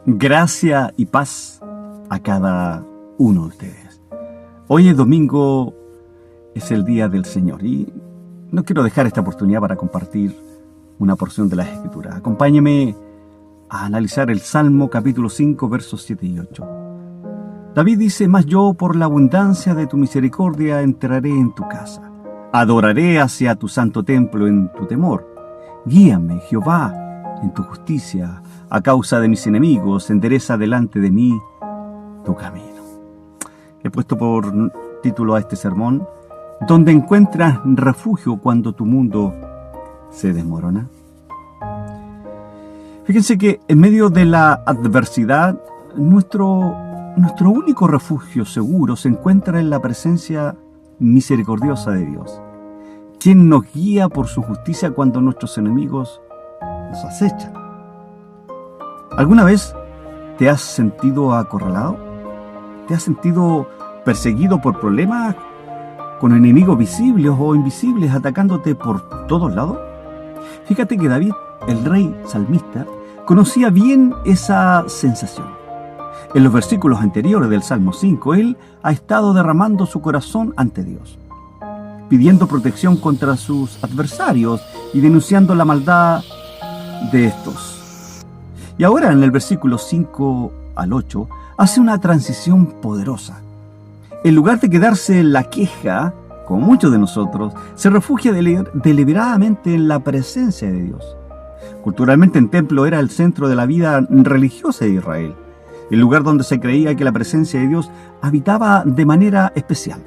Gracia y paz a cada uno de ustedes. Hoy es domingo, es el día del Señor y no quiero dejar esta oportunidad para compartir una porción de las Escrituras. Acompáñeme a analizar el Salmo capítulo 5, versos 7 y 8. David dice: Mas yo por la abundancia de tu misericordia entraré en tu casa. Adoraré hacia tu santo templo en tu temor. Guíame, Jehová, en tu justicia. A causa de mis enemigos, endereza delante de mí tu camino. He puesto por título a este sermón: ¿Dónde encuentras refugio cuando tu mundo se desmorona? Fíjense que en medio de la adversidad, nuestro único refugio seguro se encuentra en la presencia misericordiosa de Dios, quien nos guía por su justicia cuando nuestros enemigos nos acechan. ¿Alguna vez te has sentido acorralado? ¿Te has sentido perseguido por problemas con enemigos visibles o invisibles atacándote por todos lados? Fíjate que David, el rey salmista, conocía bien esa sensación. En los versículos anteriores del Salmo 5, él ha estado derramando su corazón ante Dios, pidiendo protección contra sus adversarios y denunciando la maldad de estos. Y ahora en el versículo 5 al 8 hace una transición poderosa. En lugar de quedarse en la queja, como muchos de nosotros, se refugia deliberadamente en la presencia de Dios. Culturalmente el templo era el centro de la vida religiosa de Israel, el lugar donde se creía que la presencia de Dios habitaba de manera especial.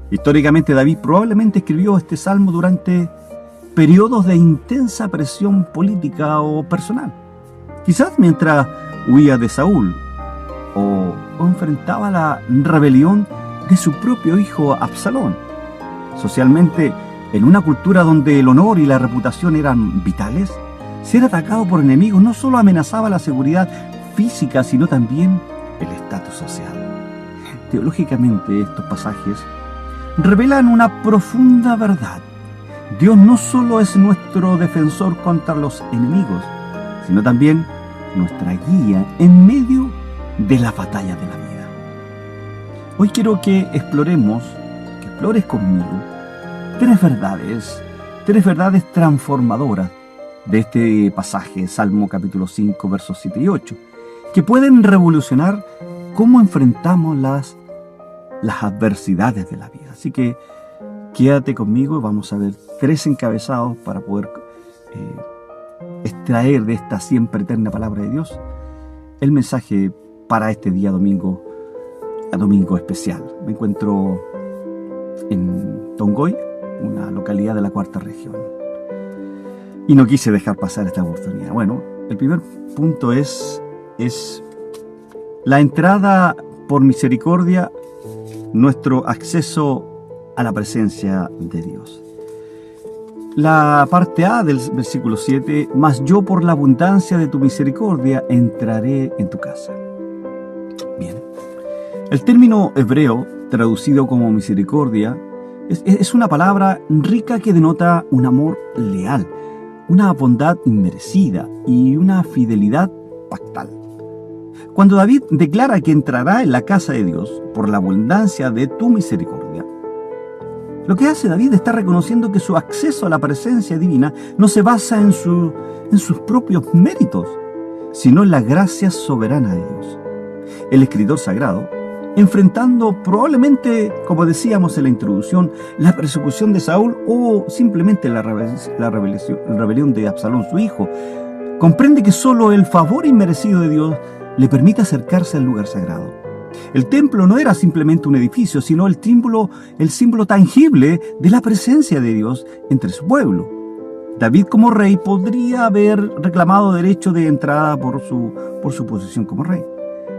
Históricamente David probablemente escribió este salmo durante periodos de intensa presión política o personal. Quizás mientras huía de Saúl o enfrentaba la rebelión de su propio hijo Absalón. Socialmente, en una cultura donde el honor y la reputación eran vitales, ser atacado por enemigos no solo amenazaba la seguridad física, sino también el estatus social. Teológicamente, estos pasajes revelan una profunda verdad. Dios no solo es nuestro defensor contra los enemigos, sino también nuestra guía en medio de la batalla de la vida. Hoy quiero que explores conmigo tres verdades transformadoras de este pasaje, Salmo capítulo 5, versos 7 y 8, que pueden revolucionar cómo enfrentamos las adversidades de la vida. Así que quédate conmigo y vamos a ver tres encabezados para poder extraer de esta siempre eterna palabra de Dios el mensaje para este día domingo especial. Me encuentro en Tongoy, una localidad de la cuarta región, y no quise dejar pasar esta oportunidad. Bueno, el primer punto es la entrada por misericordia, nuestro acceso a la presencia de Dios. La parte A del versículo 7, mas yo por la abundancia de tu misericordia entraré en tu casa. Bien, el término hebreo traducido como misericordia es una palabra rica que denota un amor leal, una bondad inmerecida y una fidelidad pactal. Cuando David declara que entrará en la casa de Dios por la abundancia de tu misericordia, lo que hace David está reconociendo que su acceso a la presencia divina no se basa en sus propios méritos, sino en la gracia soberana de Dios. El escritor sagrado, enfrentando probablemente, como decíamos en la introducción, la persecución de Saúl o simplemente la rebelión de Absalón, su hijo, comprende que solo el favor inmerecido de Dios le permite acercarse al lugar sagrado. El templo no era simplemente un edificio, sino el símbolo tangible de la presencia de Dios entre su pueblo. David, como rey, podría haber reclamado derecho de entrada por su posición como rey.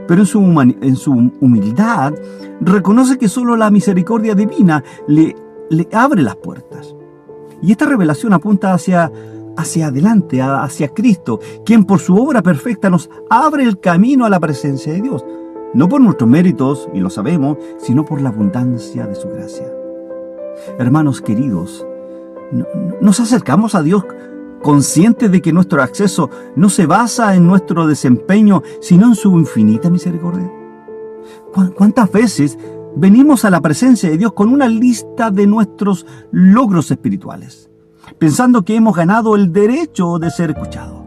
Pero en su humildad reconoce que solo la misericordia divina le abre las puertas. Y esta revelación apunta hacia adelante, hacia Cristo, quien por su obra perfecta nos abre el camino a la presencia de Dios. No por nuestros méritos, y lo sabemos, sino por la abundancia de su gracia. Hermanos queridos, nos acercamos a Dios conscientes de que nuestro acceso no se basa en nuestro desempeño, sino en su infinita misericordia. ¿Cuántas veces venimos a la presencia de Dios con una lista de nuestros logros espirituales, pensando que hemos ganado el derecho de ser escuchados?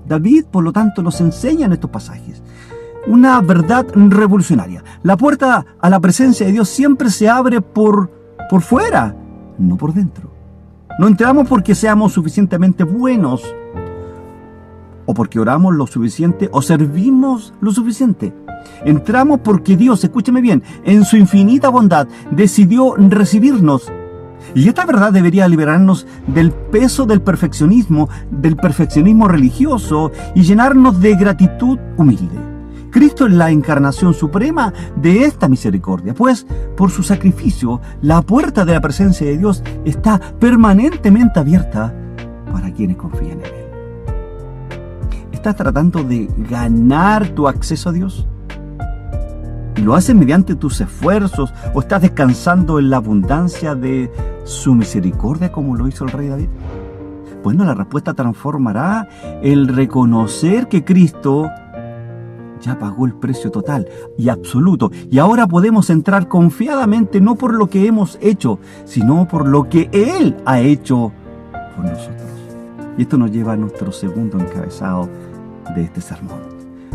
David, por lo tanto, nos enseña en estos pasajes una verdad revolucionaria. La puerta a la presencia de Dios siempre se abre por fuera, no por dentro. No entramos porque seamos suficientemente buenos, o porque oramos lo suficiente, o servimos lo suficiente. Entramos porque Dios, escúcheme bien, en su infinita bondad decidió recibirnos. Y esta verdad debería liberarnos del peso del perfeccionismo religioso, y llenarnos de gratitud humilde. Cristo es la encarnación suprema de esta misericordia, pues por su sacrificio la puerta de la presencia de Dios está permanentemente abierta para quienes confían en Él. ¿Estás tratando de ganar tu acceso a Dios? ¿Y lo haces mediante tus esfuerzos, o estás descansando en la abundancia de su misericordia como lo hizo el rey David? Bueno, la respuesta transformará el reconocer que Cristo ya pagó el precio total y absoluto, y ahora podemos entrar confiadamente, no por lo que hemos hecho, sino por lo que Él ha hecho por nosotros. Y esto nos lleva a nuestro segundo encabezado de este sermón: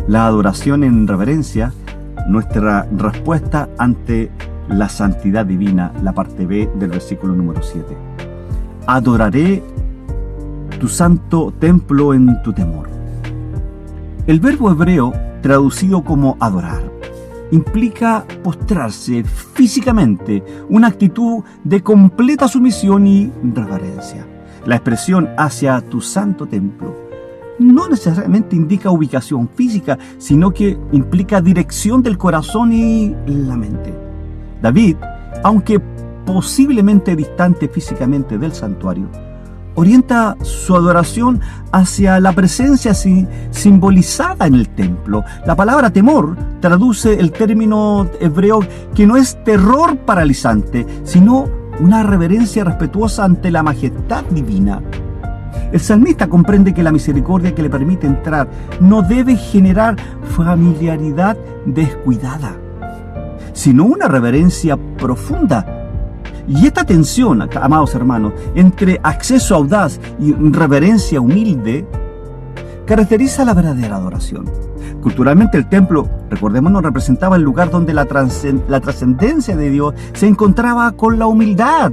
la adoración en reverencia, nuestra respuesta ante la santidad divina, la parte B del versículo número 7. Adoraré tu santo templo en tu temor. El verbo hebreo traducido como adorar implica postrarse físicamente, una actitud de completa sumisión y reverencia. La expresión hacia tu santo templo no necesariamente indica ubicación física, sino que implica dirección del corazón y la mente. David, aunque posiblemente distante físicamente del santuario, orienta su adoración hacia la presencia simbolizada en el templo. La palabra temor traduce el término hebreo que no es terror paralizante, sino una reverencia respetuosa ante la majestad divina. El salmista comprende que la misericordia que le permite entrar no debe generar familiaridad descuidada, sino una reverencia profunda. Y esta tensión, amados hermanos, entre acceso audaz y reverencia humilde, caracteriza la verdadera adoración. Culturalmente el templo, recordémonos, representaba el lugar donde la trascendencia de Dios se encontraba con la humildad,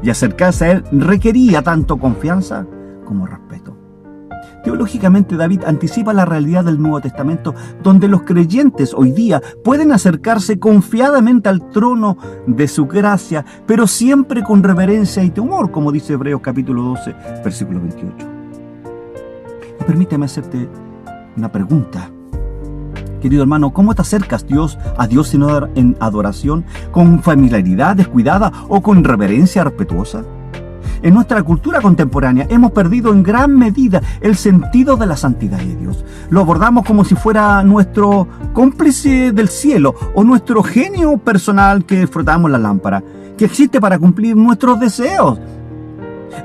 y acercarse a Él requería tanto confianza como respeto. Teológicamente, David anticipa la realidad del Nuevo Testamento, donde los creyentes hoy día pueden acercarse confiadamente al trono de su gracia, pero siempre con reverencia y temor, como dice Hebreos capítulo 12, versículo 28. Y permíteme hacerte una pregunta. Querido hermano, ¿cómo te acercas a Dios en adoración? ¿Con familiaridad descuidada o con reverencia respetuosa? En nuestra cultura contemporánea hemos perdido en gran medida el sentido de la santidad de Dios. Lo abordamos como si fuera nuestro cómplice del cielo o nuestro genio personal que frotamos la lámpara, que existe para cumplir nuestros deseos.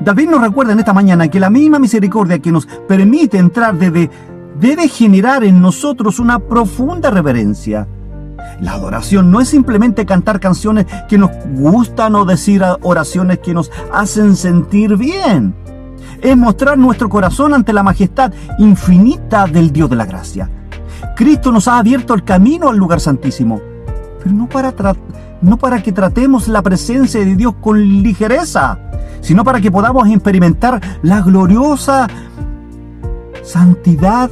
David nos recuerda en esta mañana que la misma misericordia que nos permite entrar debe generar en nosotros una profunda reverencia. La adoración no es simplemente cantar canciones que nos gustan o decir oraciones que nos hacen sentir bien. Es mostrar nuestro corazón ante la majestad infinita del Dios de la gracia. Cristo nos ha abierto el camino al lugar santísimo, pero no para que tratemos la presencia de Dios con ligereza, sino para que podamos experimentar la gloriosa santidad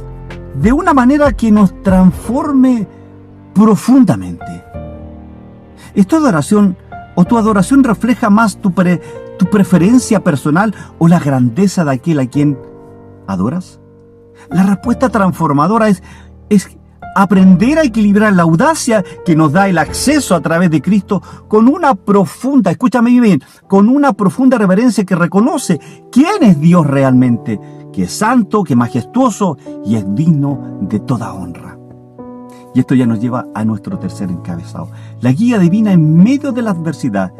de una manera que nos transforme profundamente. ¿Tu adoración refleja más tu preferencia personal o la grandeza de aquel a quien adoras? La respuesta transformadora es aprender a equilibrar la audacia que nos da el acceso a través de Cristo con una profunda, escúchame bien, con una profunda reverencia que reconoce quién es Dios realmente, que es santo, que es majestuoso y es digno de toda honra. Y esto ya nos lleva a nuestro tercer encabezado: la guía divina en medio de la adversidad,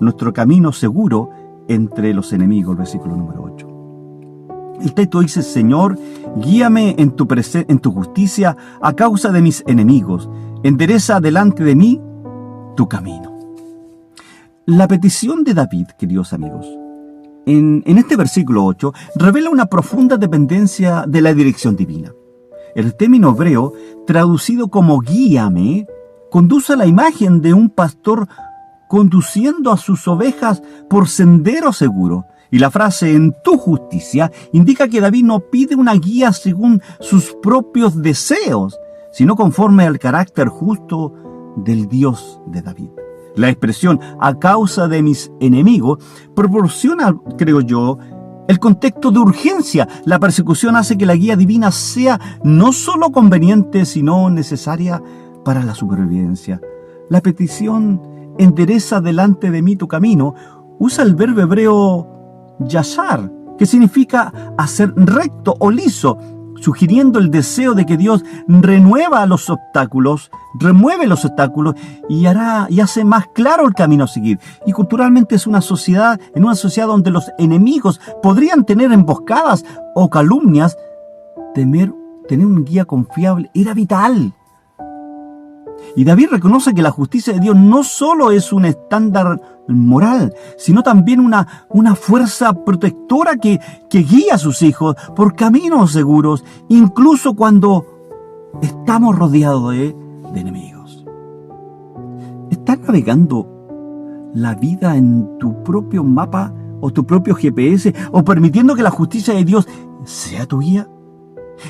nuestro camino seguro entre los enemigos, el versículo número 8. El texto dice: Señor, guíame en tu justicia a causa de mis enemigos. Endereza delante de mí tu camino. La petición de David, queridos amigos, en este versículo 8, revela una profunda dependencia de la dirección divina. El término hebreo, traducido como guíame, conduce a la imagen de un pastor conduciendo a sus ovejas por sendero seguro. Y la frase en tu justicia indica que David no pide una guía según sus propios deseos, sino conforme al carácter justo del Dios de David. La expresión a causa de mis enemigos proporciona, creo yo, el contexto de urgencia. La persecución hace que la guía divina sea no solo conveniente, sino necesaria para la supervivencia. La petición endereza delante de mí tu camino usa el verbo hebreo yashar, que significa hacer recto o liso, sugiriendo el deseo de que Dios remueve los obstáculos y hace más claro el camino a seguir. Y culturalmente en una sociedad donde los enemigos podrían tener emboscadas o calumnias, tener un guía confiable era vital. Y David reconoce que la justicia de Dios no solo es un estándar moral, sino también una fuerza protectora que guía a sus hijos por caminos seguros, incluso cuando estamos rodeados de enemigos. ¿Estás navegando la vida en tu propio mapa o tu propio GPS, o permitiendo que la justicia de Dios sea tu guía?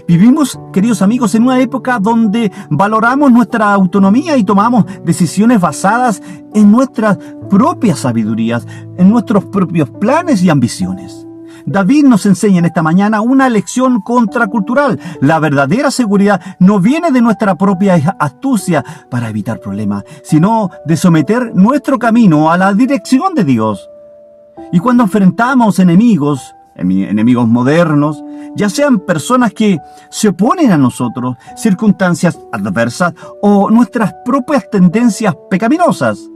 Vivimos, queridos amigos, en una época donde valoramos nuestra autonomía y tomamos decisiones basadas en nuestras propias sabidurías, en nuestros propios planes y ambiciones. David nos enseña en esta mañana una lección contracultural. La verdadera seguridad no viene de nuestra propia astucia para evitar problemas, sino de someter nuestro camino a la dirección de Dios. Y cuando enfrentamos enemigos modernos, ya sean personas que se oponen a nosotros, circunstancias adversas o nuestras propias tendencias pecaminosas,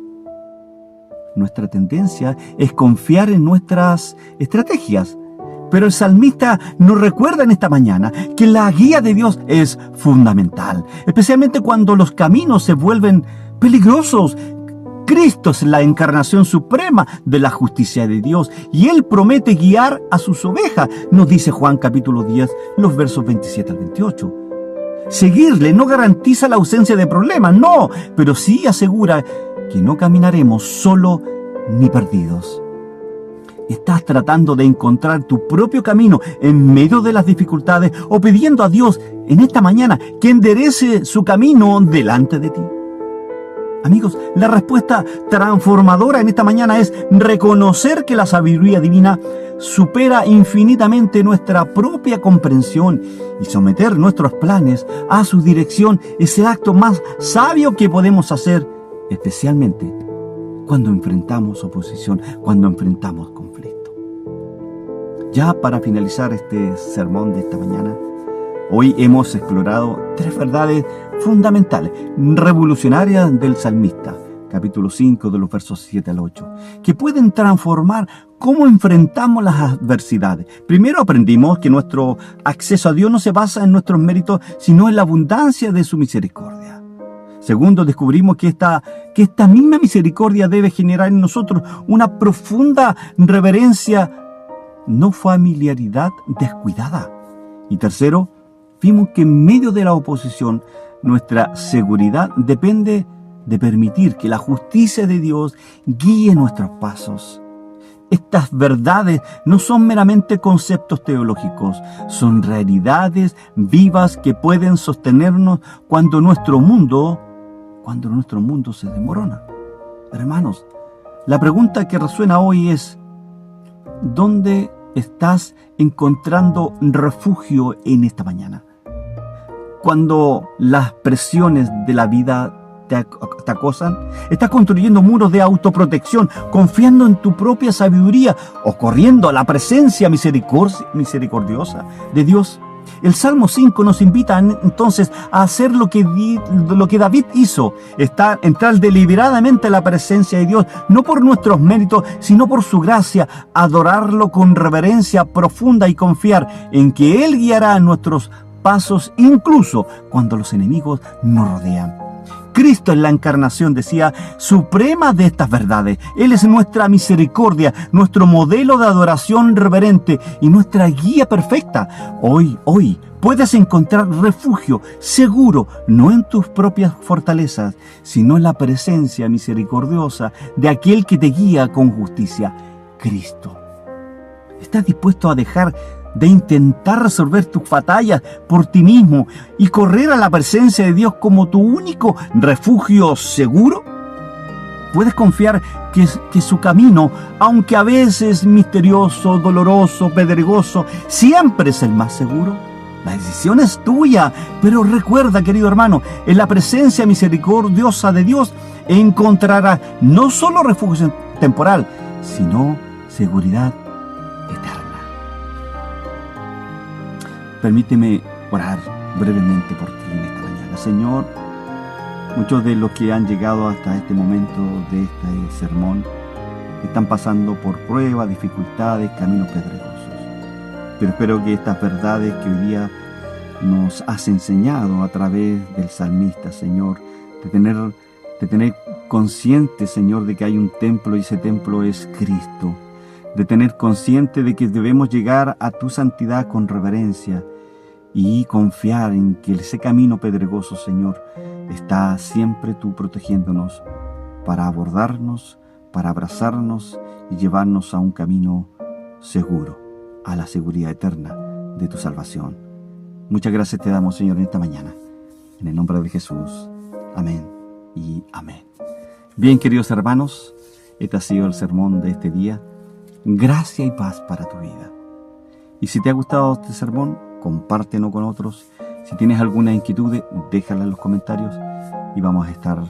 nuestra tendencia es confiar en nuestras estrategias. Pero el salmista nos recuerda en esta mañana que la guía de Dios es fundamental, especialmente cuando los caminos se vuelven peligrosos. Cristo es la encarnación suprema de la justicia de Dios y Él promete guiar a sus ovejas, nos dice Juan capítulo 10, los versos 27 al 28. Seguirle no garantiza la ausencia de problemas, no, pero sí asegura que no caminaremos solo ni perdidos. ¿Estás tratando de encontrar tu propio camino en medio de las dificultades o pidiendo a Dios en esta mañana que enderece su camino delante de ti? Amigos, la respuesta transformadora en esta mañana es reconocer que la sabiduría divina supera infinitamente nuestra propia comprensión y someter nuestros planes a su dirección es el acto más sabio que podemos hacer, especialmente cuando enfrentamos oposición, cuando enfrentamos conflicto. Ya para finalizar este sermón de esta mañana, hoy hemos explorado 3 verdades fundamentales, revolucionarias del salmista, capítulo 5 de los versos 7 al 8, que pueden transformar cómo enfrentamos las adversidades. Primero aprendimos que nuestro acceso a Dios no se basa en nuestros méritos, sino en la abundancia de su misericordia. Segundo, descubrimos que esta misma misericordia debe generar en nosotros una profunda reverencia, no familiaridad descuidada. Y tercero, vimos que en medio de la oposición, nuestra seguridad depende de permitir que la justicia de Dios guíe nuestros pasos. Estas verdades no son meramente conceptos teológicos, son realidades vivas que pueden sostenernos cuando nuestro mundo se desmorona. Hermanos, la pregunta que resuena hoy es: ¿dónde estás encontrando refugio en esta mañana? Cuando las presiones de la vida te acosan, ¿estás construyendo muros de autoprotección, confiando en tu propia sabiduría o corriendo a la presencia misericordiosa de Dios? El Salmo 5 nos invita entonces a hacer lo que David hizo, entrar deliberadamente a la presencia de Dios, no por nuestros méritos, sino por su gracia, adorarlo con reverencia profunda y confiar en que Él guiará nuestros pasos incluso cuando los enemigos nos rodean. Cristo es la encarnación, decía, suprema de estas verdades. Él es nuestra misericordia, nuestro modelo de adoración reverente y nuestra guía perfecta. Hoy puedes encontrar refugio seguro, no en tus propias fortalezas, sino en la presencia misericordiosa de aquel que te guía con justicia, Cristo. ¿Estás dispuesto a dejar de intentar resolver tus batallas por ti mismo y correr a la presencia de Dios como tu único refugio seguro? Puedes confiar que su camino, aunque a veces misterioso, doloroso, pedregoso, siempre es el más seguro. La decisión es tuya, pero recuerda, querido hermano, en la presencia misericordiosa de Dios encontrarás no solo refugio temporal, sino seguridad eterna. Permíteme orar brevemente por ti en esta mañana. Señor, muchos de los que han llegado hasta este momento de este sermón están pasando por pruebas, dificultades, caminos pedregosos. Pero espero que estas verdades que hoy día nos has enseñado a través del salmista, Señor, de tener consciente, Señor, de que hay un templo y ese templo es Cristo. De tener consciente de que debemos llegar a tu santidad con reverencia y confiar en que ese camino pedregoso, Señor, está siempre tú protegiéndonos para abordarnos, para abrazarnos y llevarnos a un camino seguro, a la seguridad eterna de tu salvación. Muchas gracias te damos, Señor, en esta mañana. En el nombre de Jesús. Amén y amén. Bien, queridos hermanos, este ha sido el sermón de este día. Gracia y paz para tu vida. Y si te ha gustado este sermón, compártelo con otros. Si tienes alguna inquietud, déjala en los comentarios y vamos a estar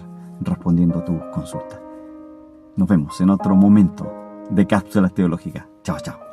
respondiendo tus consultas. Nos vemos en otro momento de Cápsulas Teológicas. Chao, chao.